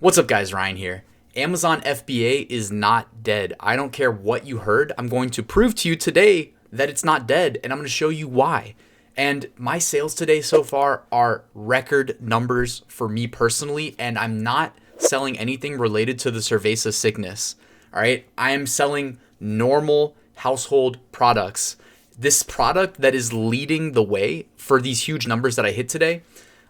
What's up, guys? Ryan here. Amazon FBA is not dead. I don't care what you heard. I'm going to prove to you today that it's not dead, and I'm going to show you why. And my sales today so far are record numbers for me personally, and I'm not selling anything related to the cerveza sickness. All right, I am selling normal household products. This product that is leading the way for these huge numbers that I hit today,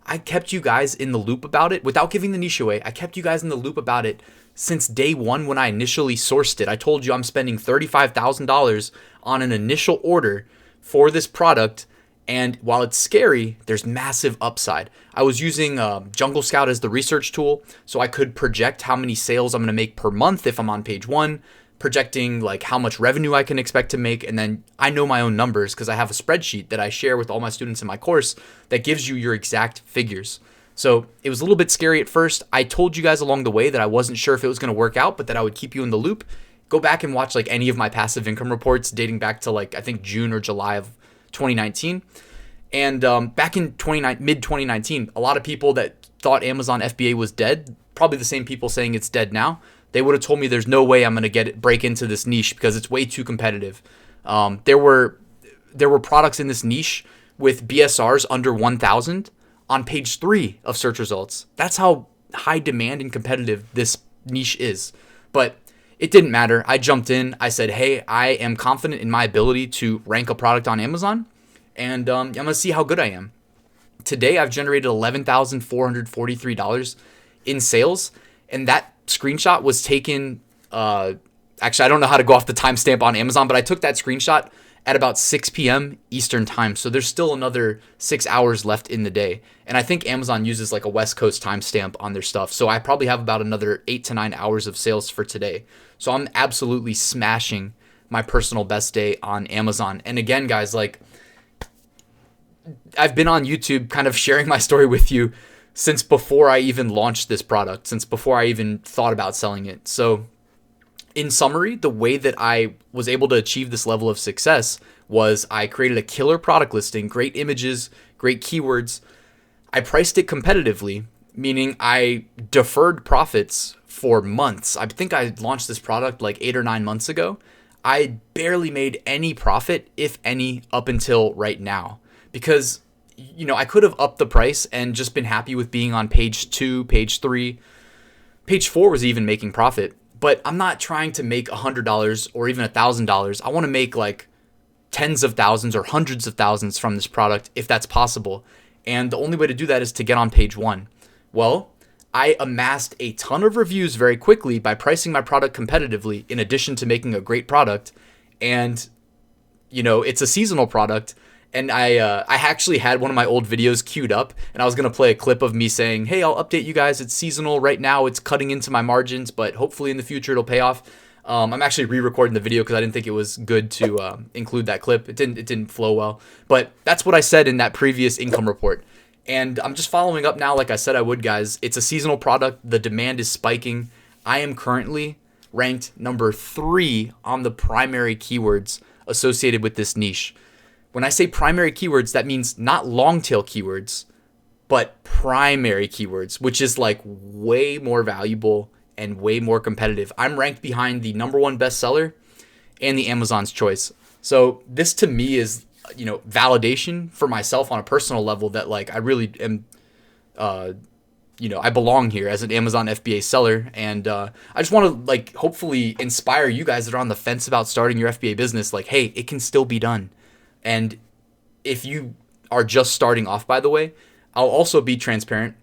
I kept you guys in the loop about it without giving the niche away. I kept you guys in the loop about it since day one when I initially sourced it. I told you I'm spending $35,000 on an initial order for this product. And while it's scary, there's massive upside. I was using Jungle Scout as the research tool, so I could project how many sales I'm going to make per month if I'm on page one, projecting like how much revenue I can expect to make. And then I know my own numbers because I have a spreadsheet that I share with all my students in my course that gives you your exact figures. So it was a little bit scary at first. I told you guys along the way that I wasn't sure if it was going to work out, but that I would keep you in the loop. Go back and watch like any of my passive income reports dating back to like I think June or July of 2019. And back in mid 2019, a lot of people that thought Amazon FBA was dead, probably the same people saying it's dead now, they would have told me there's no way I'm going to break into this niche because it's way too competitive. There were products in this niche with BSRs under 1,000 on page 3 of search results. That's how high demand and competitive this niche is. But it didn't matter. I jumped in. I said, hey, I am confident in my ability to rank a product on Amazon, and I'm going to see how good I am. Today, I've generated $11,443 in sales, and that screenshot was taken. Actually, I don't know how to go off the timestamp on Amazon, but I took that screenshot at about 6 p.m. Eastern time. So there's still another 6 hours left in the day. And I think Amazon uses like a West Coast timestamp on their stuff. So I probably have about another 8 to 9 hours of sales for today. So I'm absolutely smashing my personal best day on Amazon. And again, guys, like I've been on YouTube kind of sharing my story with you since before I even launched this product, since before I even thought about selling it. So in summary, the way that I was able to achieve this level of success was I created a killer product listing, great images, great keywords. I priced it competitively, meaning I deferred profits for months. I think I launched this product like 8 or 9 months ago. I barely made any profit, if any, up until right now. Because, you know, I could have upped the price and just been happy with being on page 2, page 3. Page 4 was even making profit. But I'm not trying to make $100 or even $1,000. I want to make like tens of thousands or hundreds of thousands from this product if that's possible. And the only way to do that is to get on page 1. Well, I amassed a ton of reviews very quickly by pricing my product competitively in addition to making a great product. And, you know, it's a seasonal product. And I actually had one of my old videos queued up, and I was going to play a clip of me saying, hey, I'll update you guys. It's seasonal. Right now, it's cutting into my margins, but hopefully in the future, it'll pay off. I'm actually re-recording the video because I didn't think it was good to include that clip. It didn't flow well. But that's what I said in that previous income report. And I'm just following up now like I said I would, guys. It's a seasonal product. The demand is spiking. I am currently ranked number 3 on the primary keywords associated with this niche. When I say primary keywords, that means not long tail keywords, but primary keywords, which is like way more valuable and way more competitive. I'm ranked behind the number 1 bestseller and the Amazon's Choice. So this to me is, you know, validation for myself on a personal level that like I really am, you know, I belong here as an Amazon FBA seller. And I just want to like hopefully inspire you guys that are on the fence about starting your FBA business. Like, hey, it can still be done. And if you are just starting off, by the way, I'll also be transparent.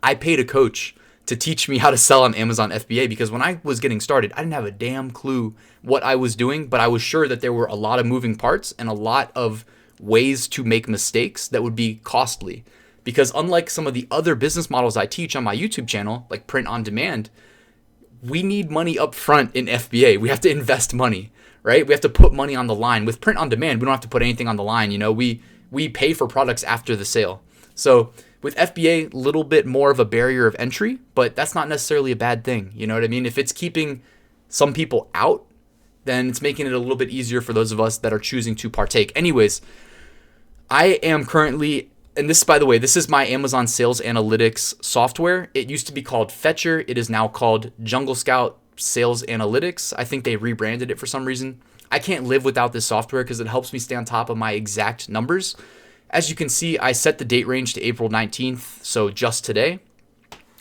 I paid a coach to teach me how to sell on Amazon FBA because when I was getting started, I didn't have a damn clue what I was doing, but I was sure that there were a lot of moving parts and a lot of ways to make mistakes that would be costly. Because unlike some of the other business models I teach on my YouTube channel, like print on demand, we need money up front in FBA. We have to invest money. Right? We have to put money on the line. With print on demand, we don't have to put anything on the line. You know, we pay for products after the sale. So with FBA, a little bit more of a barrier of entry, but that's not necessarily a bad thing. You know what I mean? If it's keeping some people out, then it's making it a little bit easier for those of us that are choosing to partake. Anyways, I am currently and this, by the way, this is my Amazon Sales Analytics software. It used to be called Fetcher. It is now called Jungle Scout Sales Analytics. I think they rebranded it for some reason. I can't live without this software because it helps me stay on top of my exact numbers. As you can see, I set the date range to April 19th, so just today.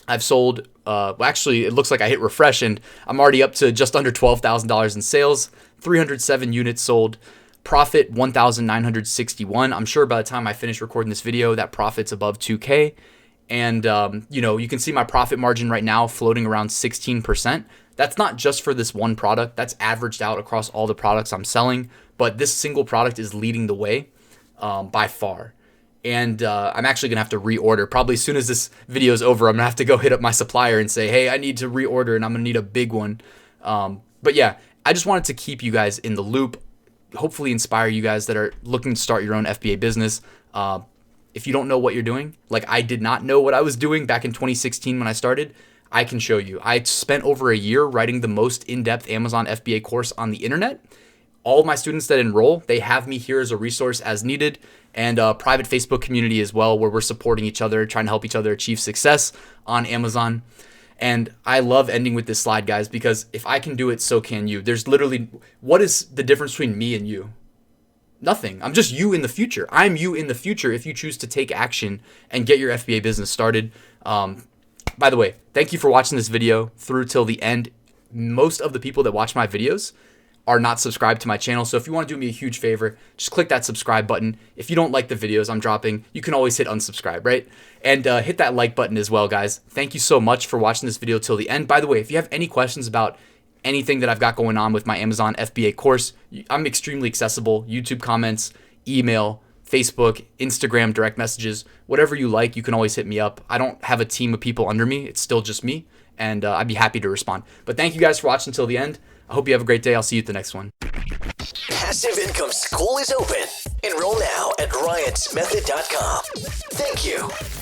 I've sold, actually, it looks like I hit refresh, and I'm already up to just under $12,000 in sales, 307 units sold. Profit 1,961. I'm sure by the time I finish recording this video, that profit's above 2K. And, you can see my profit margin right now floating around 16%. That's not just for this one product. That's averaged out across all the products I'm selling. But this single product is leading the way by far. And I'm actually going to have to reorder. Probably as soon as this video is over, I'm going to have to go hit up my supplier and say, hey, I need to reorder and I'm going to need a big one. But yeah, I just wanted to keep you guys in the loop. Hopefully inspire you guys that are looking to start your own FBA business. If you don't know what you're doing, like I did not know what I was doing back in 2016 when I started, I can show you. I spent over a year writing the most in-depth Amazon FBA course on the internet. All of my students that enroll, they have me here as a resource as needed, and a private Facebook community as well where we're supporting each other, trying to help each other achieve success on Amazon. And I love ending with this slide, guys, because if I can do it, so can you. There's literally, what is the difference between me and you? Nothing. I'm just you in the future. I'm you in the future if you choose to take action and get your FBA business started. By the way, thank you for watching this video through till the end. Most of the people that watch my videos are not subscribed to my channel. So if you want to do me a huge favor, just click that subscribe button. If you don't like the videos I'm dropping, you can always hit unsubscribe, right? And hit that like button as well, guys. Thank you so much for watching this video till the end. By the way, if you have any questions about anything that I've got going on with my Amazon FBA course, I'm extremely accessible. YouTube comments, email, Facebook, Instagram, direct messages, whatever you like, you can always hit me up. I don't have a team of people under me. It's still just me. And I'd be happy to respond. But thank you guys for watching till the end. I hope you have a great day. I'll see you at the next one. Passive Income School is open. Enroll now at RyansMethod.com. Thank you.